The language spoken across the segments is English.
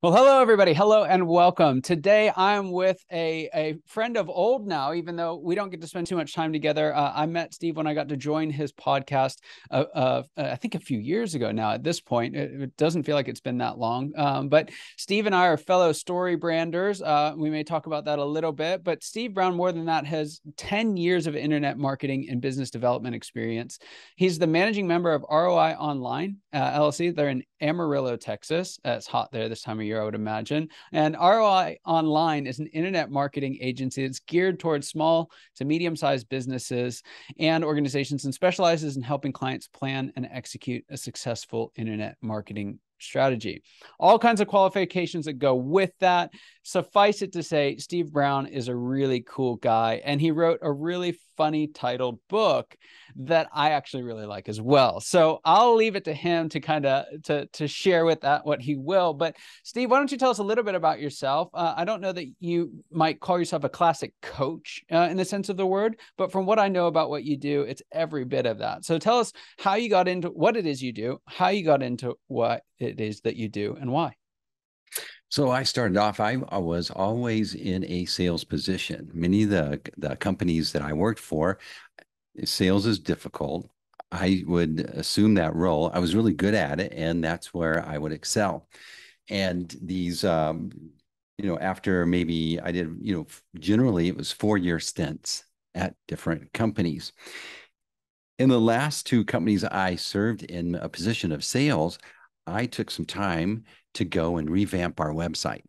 Well, hello, everybody. Hello and welcome. Today, I'm with a friend of old now, even though we don't get to spend too much time together. I met Steve when I got to join his podcast, I think a few years ago now at this point. It doesn't feel like it's been that long. But Steve and I are fellow story branders. We may talk about that a little bit. But Steve Brown, more than that, has 10 years of internet marketing and business development experience. He's the managing member of ROI Online, LLC. They're in Amarillo, Texas. It's hot there this time of year, I would imagine. And ROI Online is an internet marketing agency that's geared towards small to medium-sized businesses and organizations and specializes in helping clients plan and execute a successful internet marketing strategy. All kinds of qualifications that go with that. Suffice it to say, Steve Brown is a really cool guy, and he wrote a really funny titled book that I actually really like as well. So I'll leave it to him to kind of to share with that what he will. But Steve, why don't you tell us a little bit about yourself? I don't know that you might call yourself a classic coach in the sense of the word, but from what I know about what you do, it's every bit of that. So tell us how you got into what it is you do, how you got into what it is that you do, and why. So I started off, I was always in a sales position. Many of the companies that I worked for, sales is difficult. I would assume that role. I was really good at it, and that's where I would excel. And after maybe I did, generally it was 4-year stints at different companies. In the last two companies I served in a position of sales, I took some time to go and revamp our website.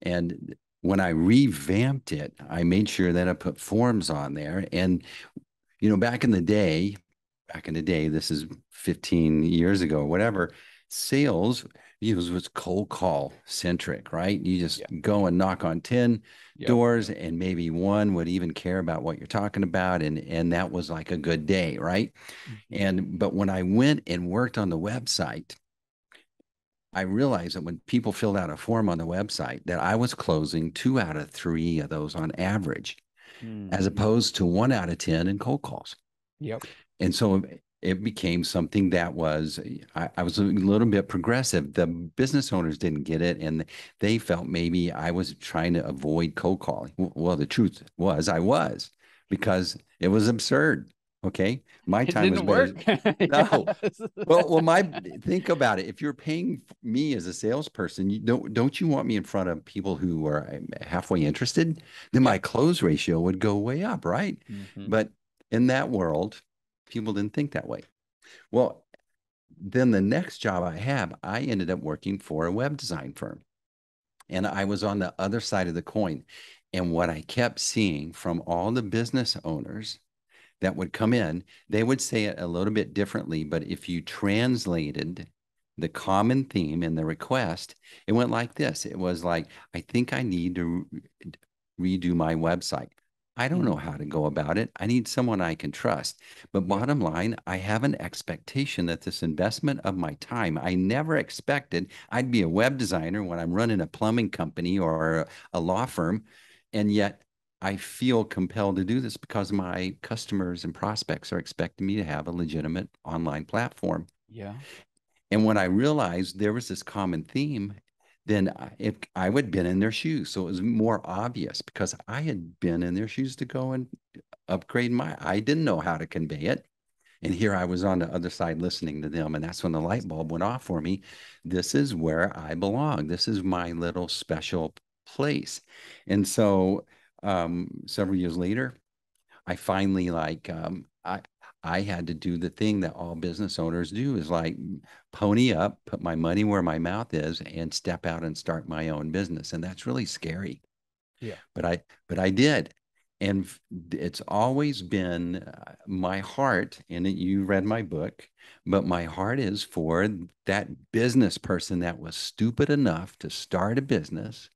And when I revamped it, I made sure that I put forms on there. And, back in the day, this is 15 years ago or whatever, sales was cold call centric, right? You just go and knock on 10 doors and maybe one would even care about what you're talking about. And that was like a good day, right? But when I went and worked on the website, I realized that when people filled out a form on the website, that I was closing 2 out of 3 of those on average, as Mm-hmm. opposed to 1 out of 10 in cold calls. Yep. And so it became something that I was a little bit progressive. The business owners didn't get it, and they felt maybe I was trying to avoid cold calling. Well, the truth was I was, because it was absurd. Okay. My It time was didn't better. work. No. Yes. Well, think about it. If you're paying me as a salesperson, don't you want me in front of people who are halfway interested? Then my Yep. close ratio would go way up, right? Mm-hmm. But in that world, people didn't think that way. Well, then the next job I had, I ended up working for a web design firm. And I was on the other side of the coin. And what I kept seeing from all the business owners that would come in, they would say it a little bit differently, but if you translated the common theme in the request, it went like this. It was like, I think I need to redo my website. I don't know how to go about it. I need someone I can trust. But Yep. bottom line, I have an expectation that this investment of my time, I never expected I'd be a web designer when I'm running a plumbing company or a law firm. And yet I feel compelled to do this because my customers and prospects are expecting me to have a legitimate online platform. Yeah. And when I realized there was this common theme, then if I would have been in their shoes. So it was more obvious because I had been in their shoes to go and upgrade I didn't know how to convey it. And here I was on the other side listening to them. And that's when the light bulb went off for me. This is where I belong. This is my little special place. And so several years later, I finally I had to do the thing that all business owners do is like pony up, put my money where my mouth is, and step out and start my own business. And that's really scary. Yeah. But I did. And it's always been my heart, and you read my book, but my heart is for that business person that was stupid enough to start a business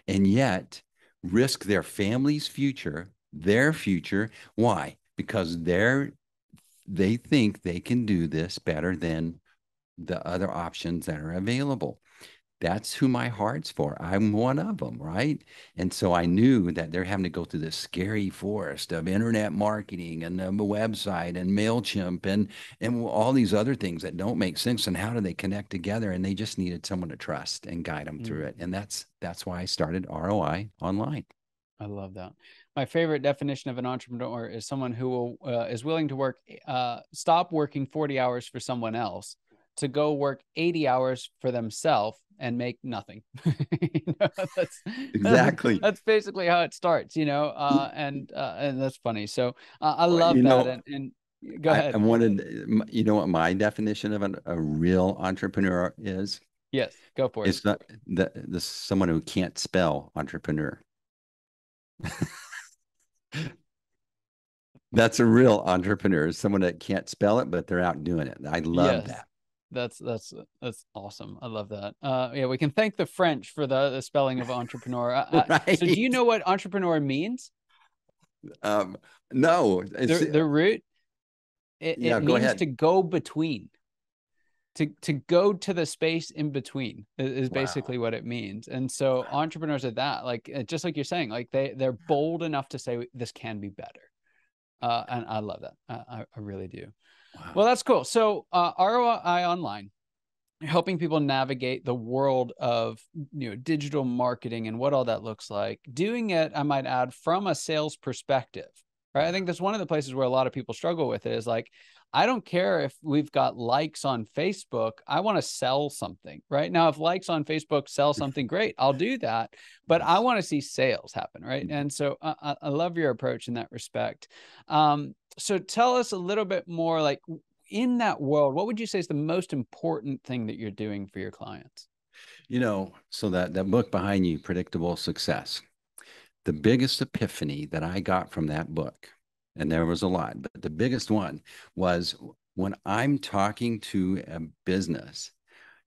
and yet risk their family's future, their future. Why? Because they think they can do this better than the other options that are available. that's who my heart's for. I'm one of them, right? And so I knew that they're having to go through this scary forest of internet marketing and a website and MailChimp and all these other things that don't make sense. And how do they connect together? And they just needed someone to trust and guide them through it. Mm. And that's why I started ROI Online. I love that. My favorite definition of an entrepreneur is someone who will is willing to stop working 40 hours for someone else to go work 80 hours for themselves and make nothing. That's Exactly. that's basically how it starts, and that's funny. So I Well, love that. And go I ahead. wanted, you know what my definition of a real entrepreneur is? Yes, go for it. It's not the someone who can't spell entrepreneur. That's a real entrepreneur, someone that can't spell it, but they're out doing it. I love Yes. that. That's awesome. I love that. Yeah, we can thank the French for the spelling of entrepreneur. So do you Right. know what entrepreneur means? Um, no, The root, it yeah, go means ahead. to go between, to go to the space in between is Wow. basically what it means. And so Wow. entrepreneurs are that, like, just like you're saying, like they're bold enough to say this can be better. And I love that. I really do. Well, Wow. that's cool. So ROI Online, helping people navigate the world of digital marketing and what all that looks like, doing it, I might add, from a sales perspective, right? I Yeah. think that's one of the places where a lot of people struggle with it, is like, I don't care if we've got likes on Facebook, I want to sell something. Right now, if likes on Facebook sell something, great, I'll do that, but I Yes. want to see sales happen, right? And so I love your approach in that respect. So tell us a little bit more, like, in that world, what would you say is the most important thing that you're doing for your clients? So that book behind you, Predictable Success, the biggest epiphany that I got from that book, and there was a lot, but the biggest one was when I'm talking to a business,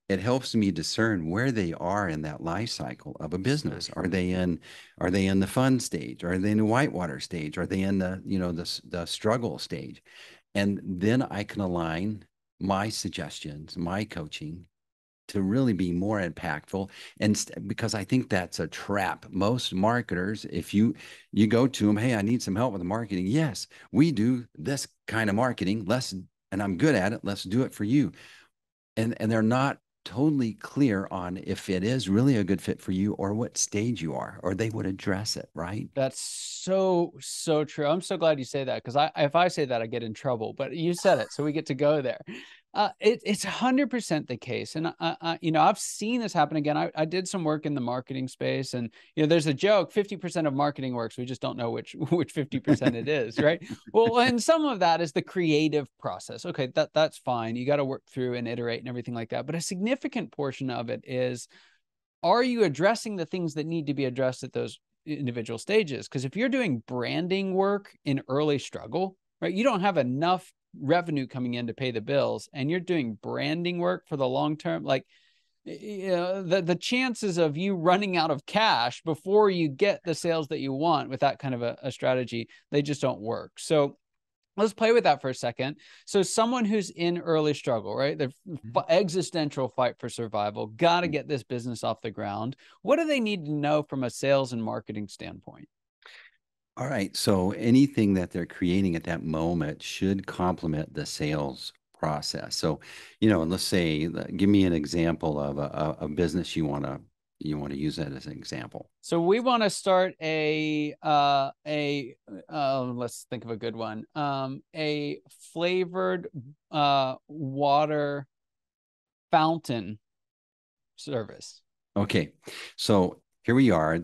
it helps me discern where they are in that life cycle of a So business. true. Are they in the fun stage? Are they in the whitewater stage? Are they in the struggle stage? And then I can align my suggestions, my coaching to really be more impactful. And because I think that's a trap. Most marketers, if you go to them, hey, I need some help with the marketing. Yes, we do this kind of marketing. Let's and I'm good at it. Let's do it for you. And they're not totally clear on if it is really a good fit for you or what stage you are, or they would address it, right? That's so true. I'm so glad you say that, because if I say that, I get in trouble. But you said it, so we get to go there. It's 100% the case, and I've seen this happen again. I did some work in the marketing space, and there's a joke: 50% of marketing works. We just don't know which 50% it is, right? Well, and some of that is the creative process. Okay, that's fine. You got to work through and iterate and everything like that. But a significant portion of it is, are you addressing the things that need to be addressed at those individual stages? Because if you're doing branding work in early struggle, right, you don't have enough revenue coming in to pay the bills, and you're doing branding work for the long term, like, the chances of you running out of cash before you get the sales that you want with that kind of a strategy, they just don't work. So let's play with that for a second. So someone who's in early struggle, right? The existential fight for survival, got to get this business off the ground. What do they need to know from a sales and marketing standpoint? All right. So anything that they're creating at that moment should complement the sales process. So, and let's say, give me an example of a business you want to use that as an example. So we want to start let's think of a good one. A flavored water fountain service. Okay. So here we are.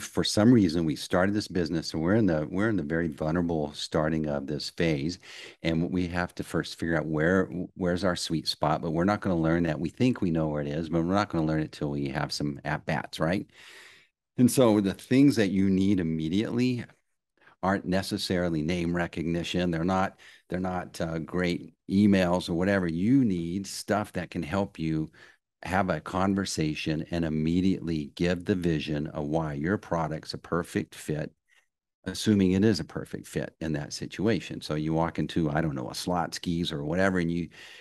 For some reason we started this business, and we're in the very vulnerable starting of this phase, and we have to first figure out where's our sweet spot. But we're not going to learn that. We think we know where it is, but we're not going to learn it till we have some at bats, right? And so the things that you need immediately aren't necessarily name recognition. They're not great emails or whatever. You need stuff that can help you have a conversation and immediately give the vision of why your product's a perfect fit assuming it is a perfect fit in that situation. So you walk into, I don't know, a slot skis or whatever, and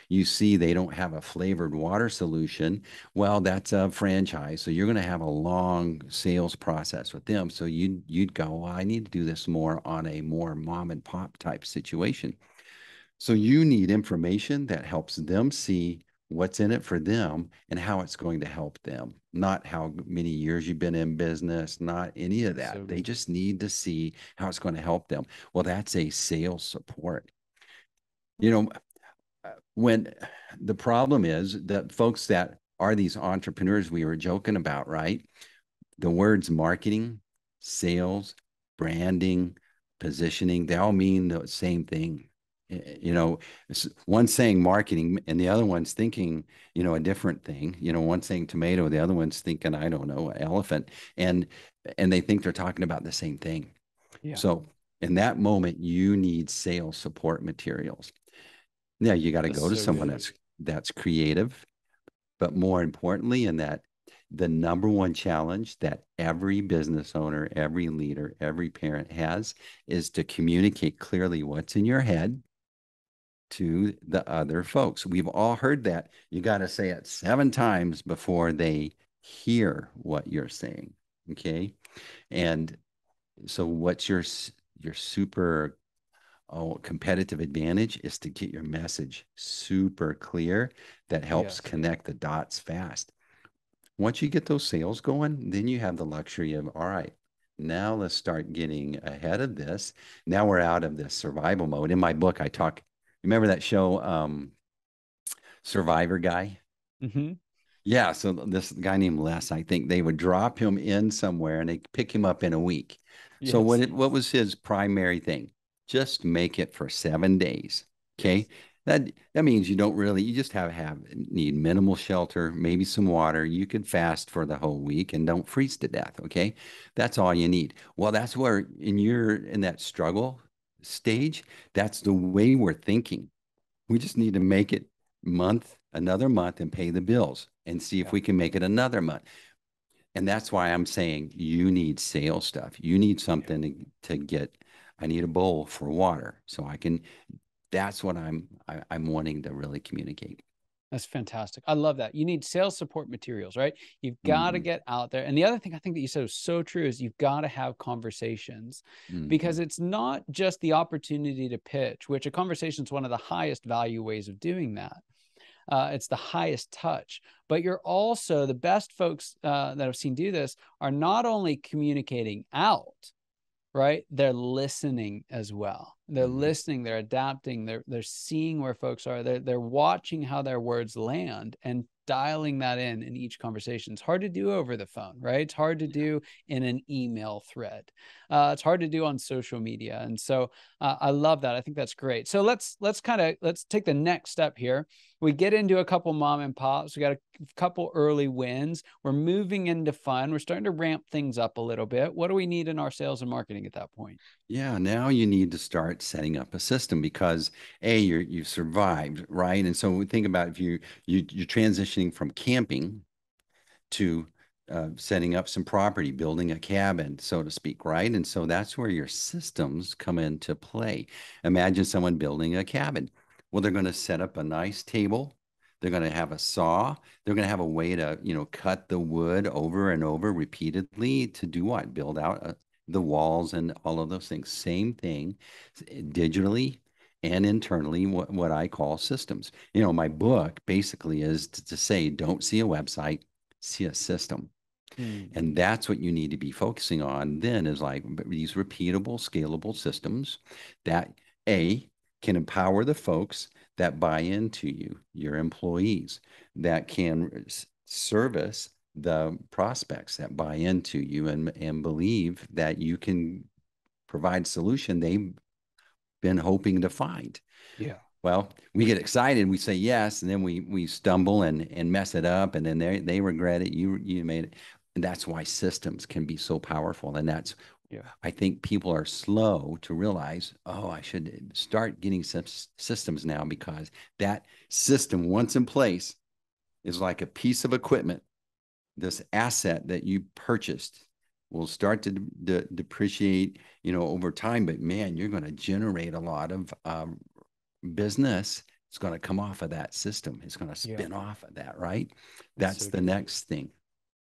you see they don't have a flavored water solution. Well, that's a franchise. So you're going to have a long sales process with them. So you'd go, well, I need to do this more on a more mom and pop type situation. So you need information that helps them see what's in it for them and how it's going to help them, not how many years you've been in business, not any of that. So They good. just need to see how it's going to help them. Well, that's a sales support. You know, when the problem is that folks that are these entrepreneurs we were joking about, right? The words marketing, sales, branding, positioning, they all mean the same thing. You know, one's saying marketing and the other one's thinking, a different thing. One's saying tomato, the other one's thinking, I don't know, elephant. And they think they're talking about the same thing. Yeah, So in that moment, you need sales support materials. Now you got to that's go to so someone good. that's creative, but more importantly, in that the number one challenge that every business owner, every leader, every parent has is to communicate clearly what's in your head to the other folks. We've all heard that. You got to say it 7 times before they hear what you're saying. Okay. And so what's your super competitive advantage is to get your message super clear that helps Yes. connect the dots fast. Once you get those sales going, then you have the luxury of, all right, now let's start getting ahead of this. Now we're out of this survival mode. In my book, I talk, remember that show, Survivor Guy? Hmm. Yeah, so this guy named Les, I think they would drop him in somewhere and they pick him up in a week. So Yes. what was his primary thing? Just make it for 7 days. Okay. Yes. That means you don't really you just have need minimal shelter, maybe some water. You could fast for the whole week and don't freeze to death. Okay. That's all you need. Well, that's where in that struggle stage, that's the way we're thinking. We just need to make it another month and pay the bills and see if Yeah. we can make it another month. And that's why I'm saying you need sales stuff. You need Yeah. something to get. I need a bowl for water so I can. That's what I'm wanting to really communicate. That's fantastic. I love that. You need sales support materials, right? You've got to Hmm. get out there. And the other thing I think that you said was so true is you've got to have conversations because Hmm. it's not just the opportunity to pitch, which a conversation is one of the highest value ways of doing that. It's the highest touch, but you're also the best folks that I've seen do this are not only communicating out, right? They're listening as well. They're Hmm. listening, they're adapting, they're seeing where folks are, they're watching how their words land and dialing that in each conversation. It's hard to do over the phone, right? It's hard to do in an email thread. It's hard to do on social media. And so I love that. I think that's great. So let's take the next step here. We get into a couple mom and pops. We got a couple early wins. We're moving into fun. We're starting to ramp things up a little bit. What do we need in our sales and marketing at that point? Yeah, now you need to start setting up a system because you've survived, right? And so we think about if you're transitioning from camping to setting up some property, building a cabin, so to speak, right? And so that's where your systems come into play. Imagine someone building a cabin. Well, they're going to set up a nice table. They're going to have a saw. They're going to have a way to, cut the wood over and over repeatedly to do what? Build out the walls and all of those things. Same thing digitally and internally, what I call systems. My book basically is to say, don't see a website, see a system. Hmm. And that's what you need to be focusing on then is like these repeatable, scalable systems that A can empower the folks that buy into you, your employees, that can service the prospects that buy into you and believe that you can provide solution they've been hoping to find. Yeah. Well, we get excited, we say yes, and then we stumble and mess it up, and then they regret it. You made it, and that's why systems can be so powerful. And that's Yeah. I think people are slow to realize, oh, I should start getting some systems now because that system once in place is like a piece of equipment, this asset that you purchased. will start to depreciate, over time. But man, you're going to generate a lot of business. It's going to come off of that system. It's going to Yeah, spin off of that, right? that's That's so the true. next thing.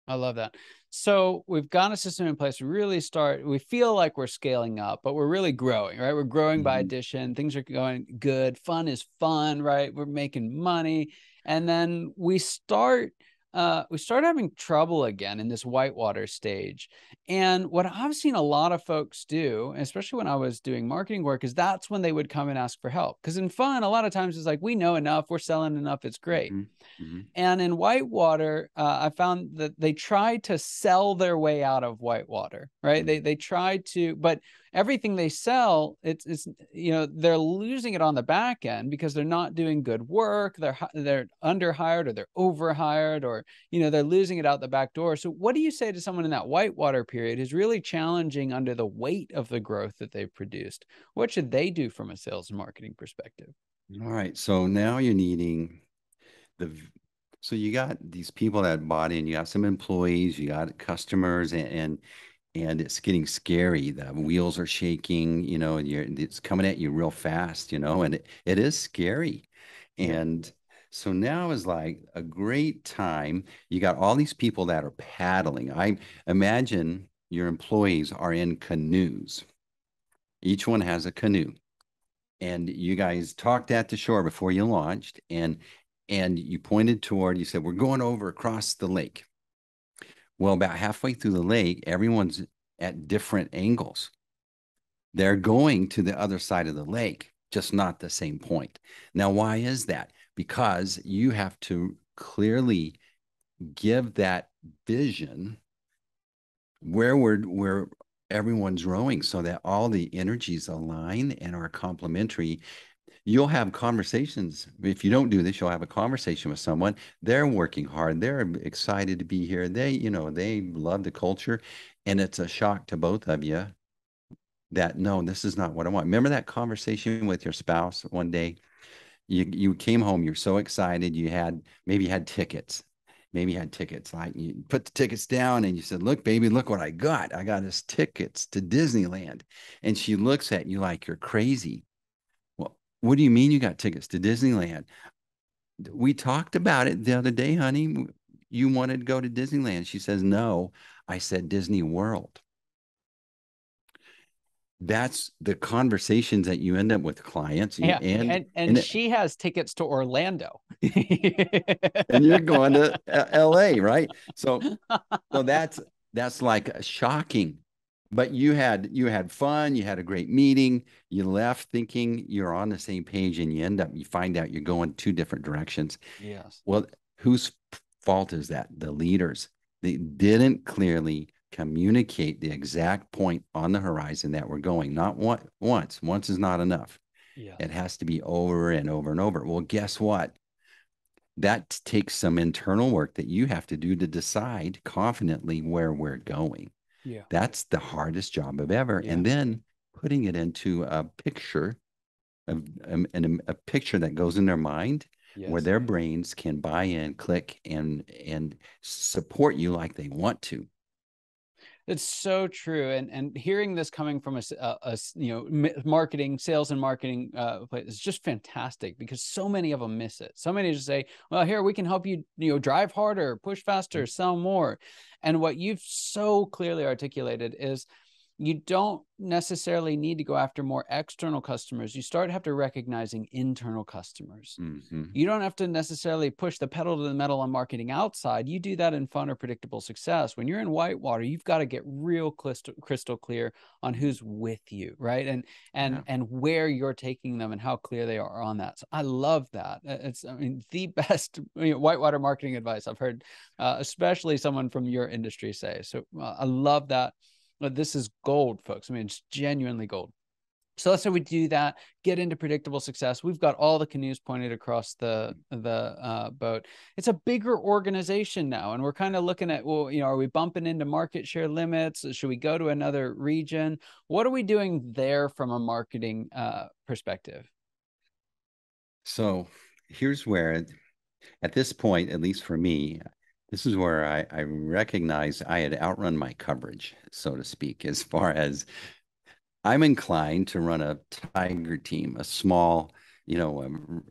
I love that. So we've got a system in place. We feel like we're scaling up, but we're really growing, right? We're growing by Mhm. addition. Things are going good. Fun is fun, right? We're making money. And then we start having trouble again in this whitewater stage. And what I've seen a lot of folks do, especially when I was doing marketing work, is that's when they would come and ask for help. Because in fun, a lot of times it's like, we know enough, we're selling enough, it's great. Mhm. Mhm. And in whitewater, I found that they tried to sell their way out of whitewater, right? Mhm. They tried to, but everything they sell, it's they're losing it on the back end because they're not doing good work. They're underhired or they're overhired, or they're losing it out the back door. So what do you say to someone in that whitewater period who's really challenging under the weight of the growth that they've produced? What should they do from a sales and marketing perspective? All right. So now you're needing the so you got these people that bought in, you got some employees, you got customers, and it's getting scary. The wheels are shaking, and it's coming at you real fast, and it is scary. Yeah. And so now is like a great time. You got all these people that are paddling. I imagine your employees are in canoes. Each one has a canoe, and you guys talked at the shore before you launched, and you pointed toward, you said, we're going over across the lake. Well, about halfway through the lake, everyone's at different angles. They're going to the other side of the lake, just not the same point. Now, why is that? Because you have to clearly give that vision where everyone's rowing so that all the energies align and are complementary. You'll have conversations. If you don't do this, you'll have a conversation with someone. They're working hard. They're excited to be here. They love the culture. And it's a shock to both of you that no, this is not what I want. Remember that conversation with your spouse one day? You came home, you're so excited. Maybe you had tickets. Maybe you had tickets. Like you put the tickets down and you said, look, baby, look what I got. I got us tickets to Disneyland. And she looks at you like you're crazy. Well, what do you mean you got tickets to Disneyland? We talked about it the other day, honey. You wanted to go to Disneyland. She says, no. I said Disney World. That's the conversations that you end up with clients, Yeah, and and and she has tickets to Orlando. and you're going to LA, right? So that's like shocking. But you had fun, you had a great meeting, you left thinking you're on the same page, and you find out you're going two different directions. Yes. Well, whose fault is that? The leaders. They didn't clearly communicate the exact point on the horizon that we're going. Not once. Once is not enough. Yes. It has to be over and over and over. Well, guess what? That takes some internal work that you have to do to decide confidently where we're going. Yeah. That's the hardest job of ever. Yeah. And then putting it into a picture of and a picture that goes in their mind where Yes. their brains can buy in, click, and support you like they want to. It's so true. And hearing this coming from marketing, sales and marketing place is just fantastic because so many of them miss it. So many just say, well, here we can help you, drive harder, push faster, sell more. And what you've so clearly articulated is you don't necessarily need to go after more external customers. You start have to recognizing internal customers. Mm-hmm. You don't have to necessarily push the pedal to the metal on marketing outside. You do that in fun or predictable success. When you're in whitewater, you've got to get real crystal clear on who's with you, right? And Yeah. and where you're taking them and how clear they are on that. So I love that. It's, I mean, the best whitewater marketing advice I've heard, especially someone from your industry say. So I love that. This is gold, folks. I mean, it's genuinely gold. So let's say we do that, get into predictable success. We've got all the canoes pointed across the boat. It's a bigger organization now, and we're kind of looking at, well, are we bumping into market share limits? Should we go to another region? What are we doing there from a marketing perspective? So here's where, at this point, at least for me, This is where I recognized I had outrun my coverage, so to speak, as far as I'm inclined to run a tiger team, a small, you know,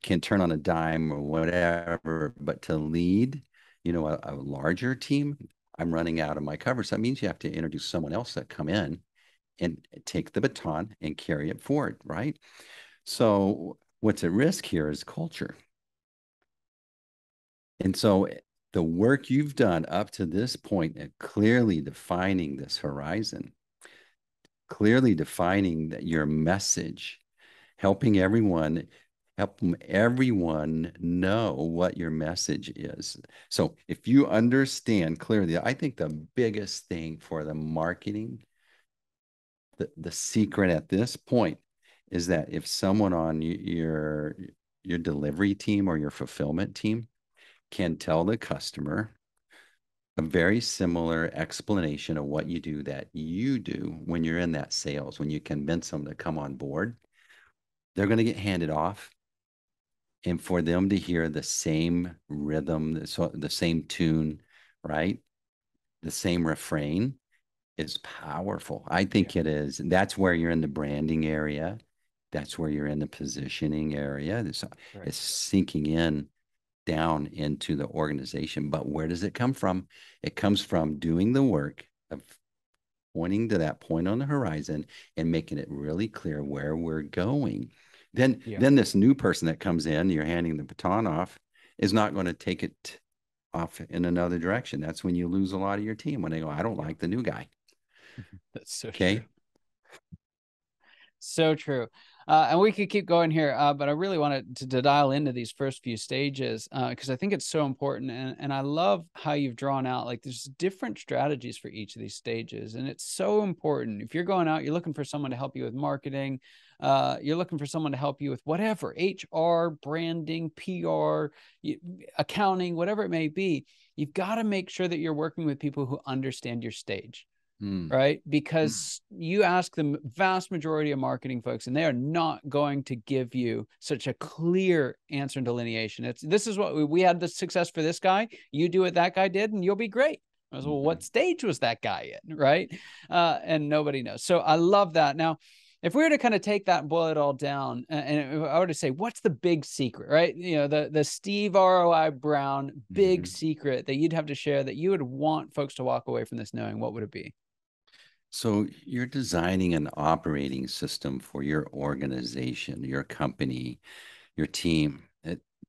can turn on a dime or whatever, but to lead, a larger team, I'm running out of my coverage. That means you have to introduce someone else that come in and take the baton and carry it forward, right? So what's at risk here is culture. And so the work you've done up to this point at clearly defining this horizon, clearly defining that your message, helping everyone know what your message is. So if you understand clearly, I think the biggest thing for the marketing, the secret at this point is that if someone on your delivery team or your fulfillment team can tell the customer a very similar explanation of what you do that you do when you're in that sales, when you convince them to come on board, they're going to get handed off. And for them to hear the same rhythm, so the same tune, right? The same refrain is powerful. I Yeah. think it is. That's where you're in the branding area. That's where you're in the positioning area. Right. It's sinking in down into the organization. But where does it come from? It comes from doing the work of pointing to that point on the horizon and making it really clear where we're going. Then, Yeah. then this new person that comes in, you're handing the baton off, is not going to take it off in another direction. That's when you lose a lot of your team when they go, I don't Yeah. like the new guy. That's so true. Okay. So true. And we could keep going here, but I really wanted to dial into these first few stages because I think it's so important. And I love how you've drawn out like there's different strategies for each of these stages. And it's so important. If you're going out, you're looking for someone to help you with marketing, you're looking for someone to help you with whatever, HR, branding, PR, accounting, whatever it may be. You've got to make sure that you're working with people who understand your stage, Mm. right? Because you ask the vast majority of marketing folks, and they are not going to give you such a clear answer and delineation. This is what we had the success for this guy. You do what that guy did, and you'll be great. I was, well, what stage was that guy in, right? And nobody knows. So I love that. Now, if we were to kind of take that and boil it all down, and if I were to say, what's the big secret, right? The Steve ROI Brown big Mm-hmm. secret that you'd have to share that you would want folks to walk away from this knowing, what would it be? So you're designing an operating system for your organization, your company, your team.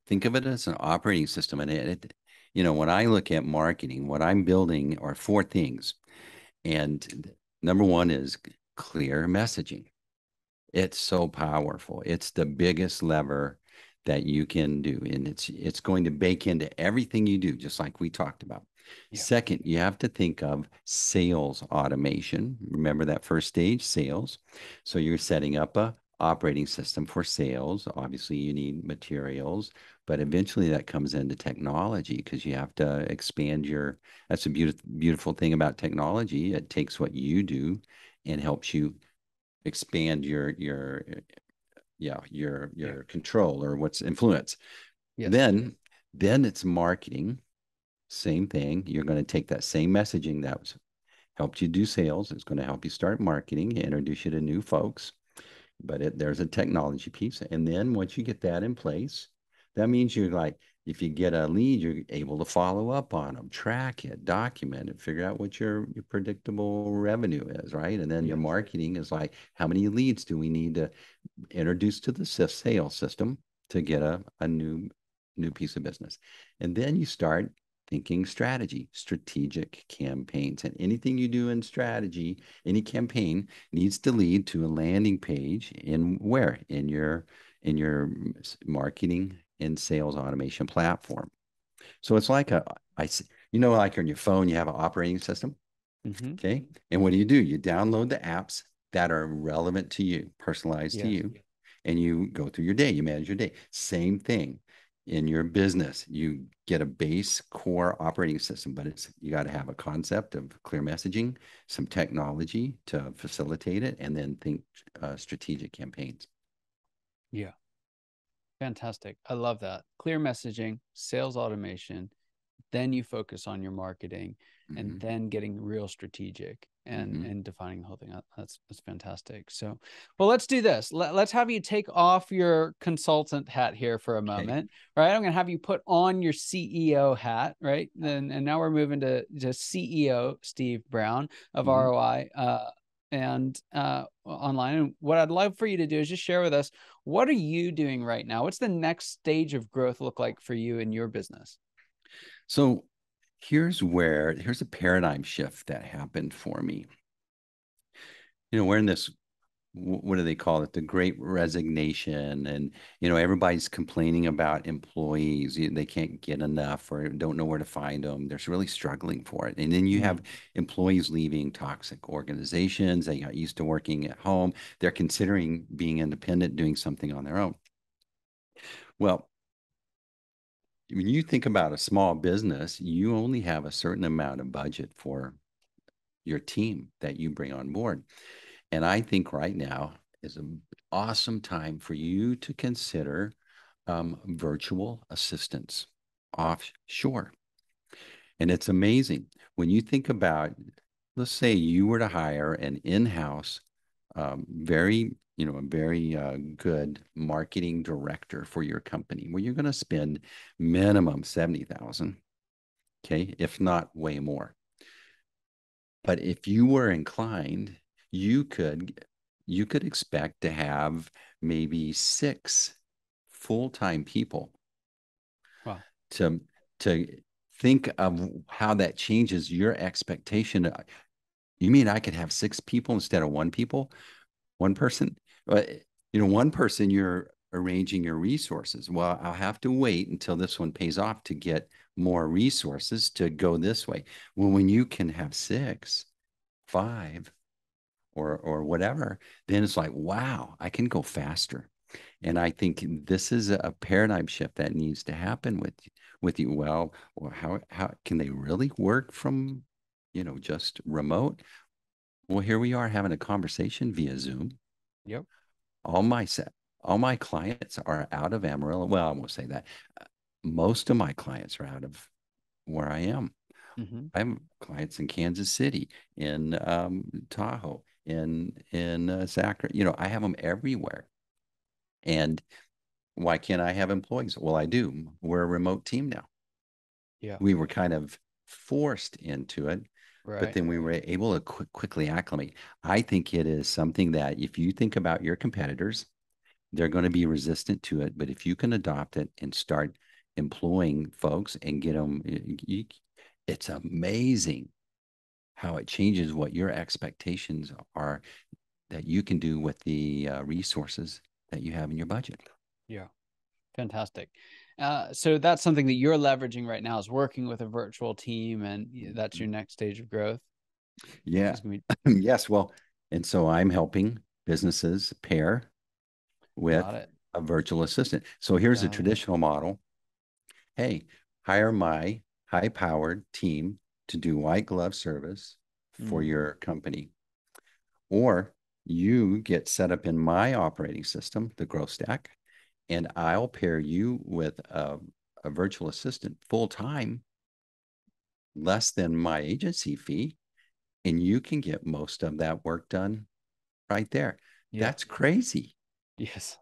Think of it as an operating system. And when I look at marketing, what I'm building are four things. And number one is clear messaging. It's so powerful. It's the biggest lever that you can do, and it's going to bake into everything you do, just like we talked about. Yeah. Second, you have to think of sales automation. Remember that first stage, sales. So you're setting up a operating system for sales. Obviously, you need materials, but eventually that comes into technology because you have to expand your. That's a beautiful thing about technology. It takes what you do and helps you expand your yeah Yeah. your control or what's influence. Yes. Then it's marketing. Same thing. You're going to take that same messaging that was helped you do sales. It's going to help you start marketing, introduce you to new folks. But there's a technology piece. And then once you get that in place, that means you're like, if you get a lead, you're able to follow up on them, track it, document it, figure out what your predictable revenue is, right? And then your Yes. marketing is like, how many leads do we need to introduce to the sales system to get a new piece of business? And then you start thinking strategy, strategic campaigns. And anything you do in strategy, any campaign needs to lead to a landing page in where? In your marketing and sales automation platform. So it's like like on your phone, you have an operating system. Mm-hmm. Okay. And what do? You download the apps that are relevant to you, personalized to Yes. you, and you go through your day, you manage your day. Same thing in your business. You get a base core operating system, but you got to have a concept of clear messaging, some technology to facilitate it, and then think strategic campaigns. Yeah. Fantastic. I love that. Clear messaging, sales automation, then you focus on your marketing, and Mm-hmm. then getting real strategic and Mm-hmm. defining the whole thing. That's fantastic. So, well, let's do this. Let's have you take off your consultant hat here for a Okay. moment, right? I'm going to have you put on your CEO hat, right? Then, and now we're moving to CEO Steve Brown of Mm-hmm. ROI. And online. And what I'd love for you to do is just share with us, what are you doing right now? What's the next stage of growth look like for you in your business? So here's a paradigm shift that happened for me. We're in this, what do they call it? The great resignation. And, everybody's complaining about employees. They can't get enough or don't know where to find them. They're really struggling for it. And then you have Mm, employees leaving toxic organizations. They got used to working at home. They're considering being independent, doing something on their own. Well, when you think about a small business, you only have a certain amount of budget for your team that you bring on board. And I think right now is an awesome time for you to consider virtual assistants offshore. And it's amazing when you think about, let's say you were to hire an in-house, a very good marketing director for your company, where you're going to spend minimum 70,000, okay, if not way more. But if you were inclined, you could you could expect to have maybe six full-time people wow. to to think of how that changes your expectation. You mean I could have six people instead of one person? One person you're arranging your resources. Well, I'll have to wait until this one pays off to get more resources to go this way. Well, when you can have six, five, or whatever, then it's like, wow, I can go faster. And I think this is a paradigm shift that needs to happen with you. Well, how can they really work from, just remote? Well, here we are having a conversation via Zoom. Yep. All my set, all my clients are out of Amarillo. Well, I won't say that. Most of my clients are out of where I am. Mm-hmm. I have clients in Kansas City, in Tahoe, in Zachary. I have them everywhere. And why can't I have employees? Well, I do. We're a remote team now. Yeah. We were kind of forced into it, but Right. then we were able to quickly acclimate. I think it is something that if you think about your competitors, they're going to be resistant to it. But if you can adopt it and start employing folks and get them, it's amazing how it changes what your expectations are that you can do with the resources that you have in your budget. Yeah. Fantastic. So that's something that you're leveraging right now, is working with a virtual team, and that's your next stage of growth, which Yeah. is going to Yes. Well, and so I'm helping businesses pair be, with got it. a virtual assistant. So here's a Got it. traditional model. Hey, hire my high-powered team to do white glove service for Mm, your company. Or you get set up in my operating system, the growth stack, and I'll pair you with a virtual assistant full time, less than my agency fee, and you can get most of that work done right there. yeah. That's crazy. Yes.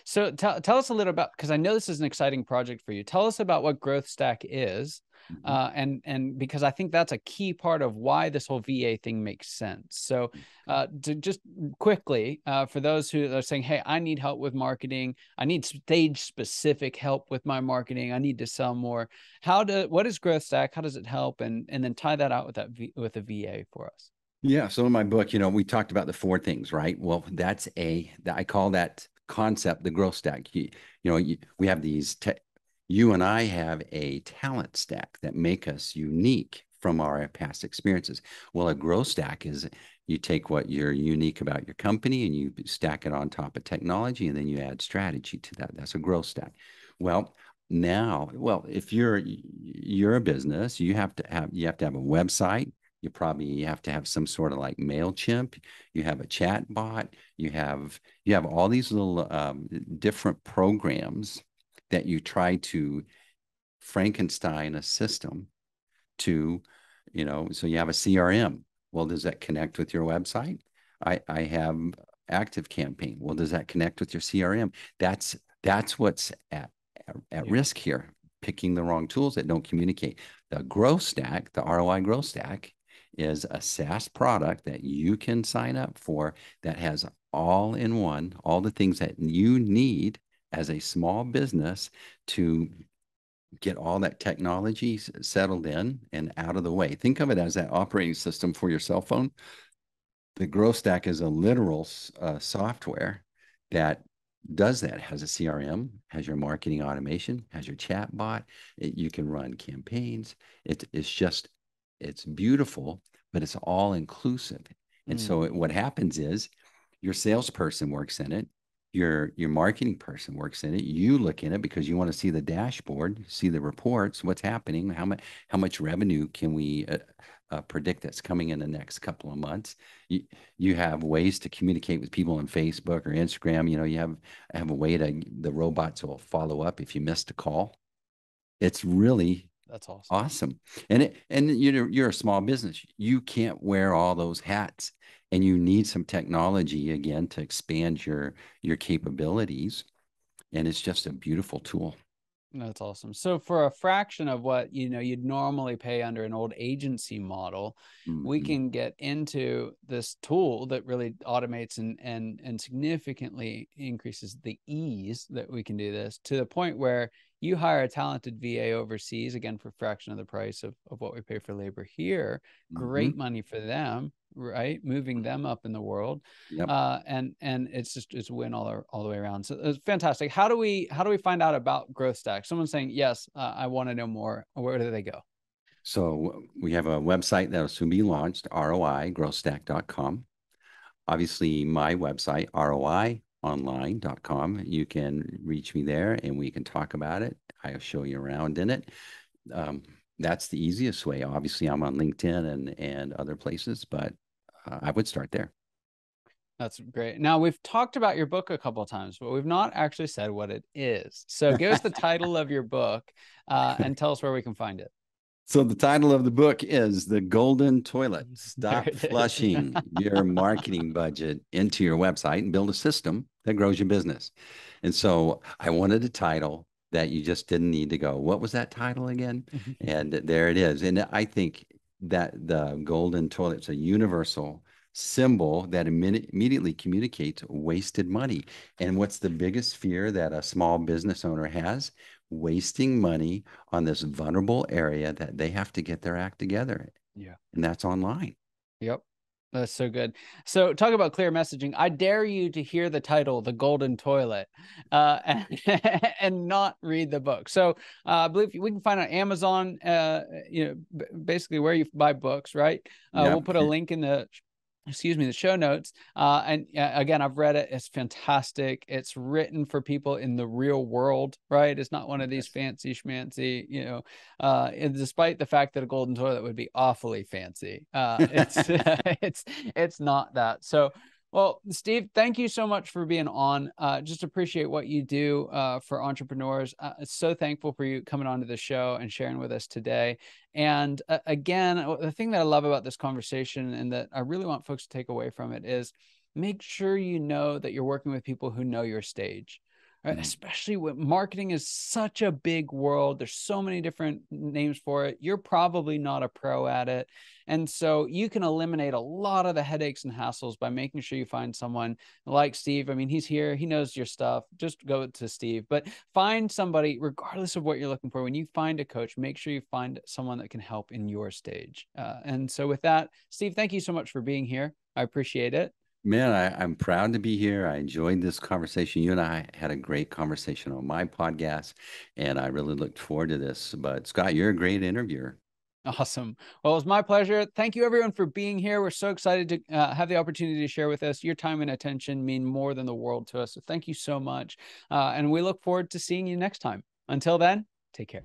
So tell us a little about, because I know this is an exciting project for you. Tell us about what Growth Stack is, Mhm. and because I think that's a key part of why this whole VA thing makes sense. So, to just quickly, for those who are saying, "Hey, I need help with marketing. I need stage specific help with my marketing. I need to sell more." What is Growth Stack? How does it help? And then tie that out with with a VA for us. Yeah. So in my book, we talked about the four things, right? Well, I call that concept the growth stack. We have you and I have a talent stack that make us unique from our past experiences. Well, a growth stack is you take what you're unique about your company and you stack it on top of technology, and then you add strategy to that. That's a growth stack. Well, if you're a business, you have to have a website. You probably have to have some sort of like MailChimp. You have a chat bot. You have all these little different programs that you try to Frankenstein a system to, so you have a CRM. Well, does that connect with your website? I have Active Campaign. Well, does that connect with your CRM? That's what's at Yeah. risk here, picking the wrong tools that don't communicate. The growth stack, the ROI growth stack, is a SaaS product that you can sign up for that has all in one, all the things that you need as a small business to get all that technology settled in and out of the way. Think of it as that operating system for your cell phone. The growth stack is a literal software that does that, has a CRM, has your marketing automation, has your chat bot. You can run campaigns. It's beautiful, but it's all inclusive. And Mm. so what happens is your salesperson works in it. Your marketing person works in it. You look in it because you want to see the dashboard, see the reports, what's happening, how much revenue can we predict that's coming in the next couple of months. You have ways to communicate with people on Facebook or Instagram. You have a way to, the robots will follow up if you missed a call. It's really That's awesome. awesome. And you're a small business. You can't wear all those hats, and you need some technology again to expand your capabilities. And it's just a beautiful tool. That's awesome. So for a fraction of what you'd normally pay under an old agency model, we Mhm. can get into this tool that really automates and significantly increases the ease that we can do this, to the point where you hire a talented VA overseas, again, for a fraction of the price of what we pay for labor here. Mhm. Great money for them, right? Moving them up in the world. Yep. And it's a win all the way around. So it's fantastic. How do we find out about Growth Stack? Someone's saying, yes, I want to know more. Where do they go? So we have a website that will soon be launched, roigrowthstack.com. Obviously, my website, roionline.com. You can reach me there and we can talk about it. I'll show you around in it. Um, that's the easiest way. Obviously, I'm on LinkedIn and other places, but I would start there. That's great. Now, we've talked about your book a couple of times, but we've not actually said what it is. So give us the title of your book, and tell us where we can find it. So the title of the book is The Golden Toilet. There Stop it is. flushing your marketing budget into your website and build a system that grows your business. And so I wanted a title that you just didn't need to go, what was that title again? And there it is. And I think that the golden toilet is a universal symbol that immediately communicates wasted money. And what's the biggest fear that a small business owner has? Wasting money on this vulnerable area that they have to get their act together. Yeah. And that's online. Yep. That's so good. So talk about clear messaging. I dare you to hear the title, The Golden Toilet, and, and not read the book. So I believe we can find it on Amazon, basically where you buy books, right? We'll Yep. put a link in the show notes. And again, I've read it. It's fantastic. It's written for people in the real world, right? It's not one of these Yes. fancy schmancy, despite the fact that a golden toilet would be awfully fancy. It's it's not that. So, well, Steve, thank you so much for being on. Just appreciate what you do for entrepreneurs. So thankful for you coming onto the show and sharing with us today. And again, the thing that I love about this conversation and that I really want folks to take away from it is make sure you know that you're working with people who know your stage. Right? Mm. Especially when marketing is such a big world. There's so many different names for it. You're probably not a pro at it. And so you can eliminate a lot of the headaches and hassles by making sure you find someone like Steve. I mean, he's here, he knows your stuff. Just go to Steve, but find somebody, regardless of what you're looking for. When you find a coach, make sure you find someone that can help in your stage. And so with that, Steve, thank you so much for being here. I appreciate it. Man, I'm proud to be here. I enjoyed this conversation. You and I had a great conversation on my podcast, and I really looked forward to this. But Scott, you're a great interviewer. Awesome. Well, it was my pleasure. Thank you, everyone, for being here. We're so excited to have the opportunity to share with us. Your time and attention mean more than the world to us. So thank you so much. And we look forward to seeing you next time. Until then, take care.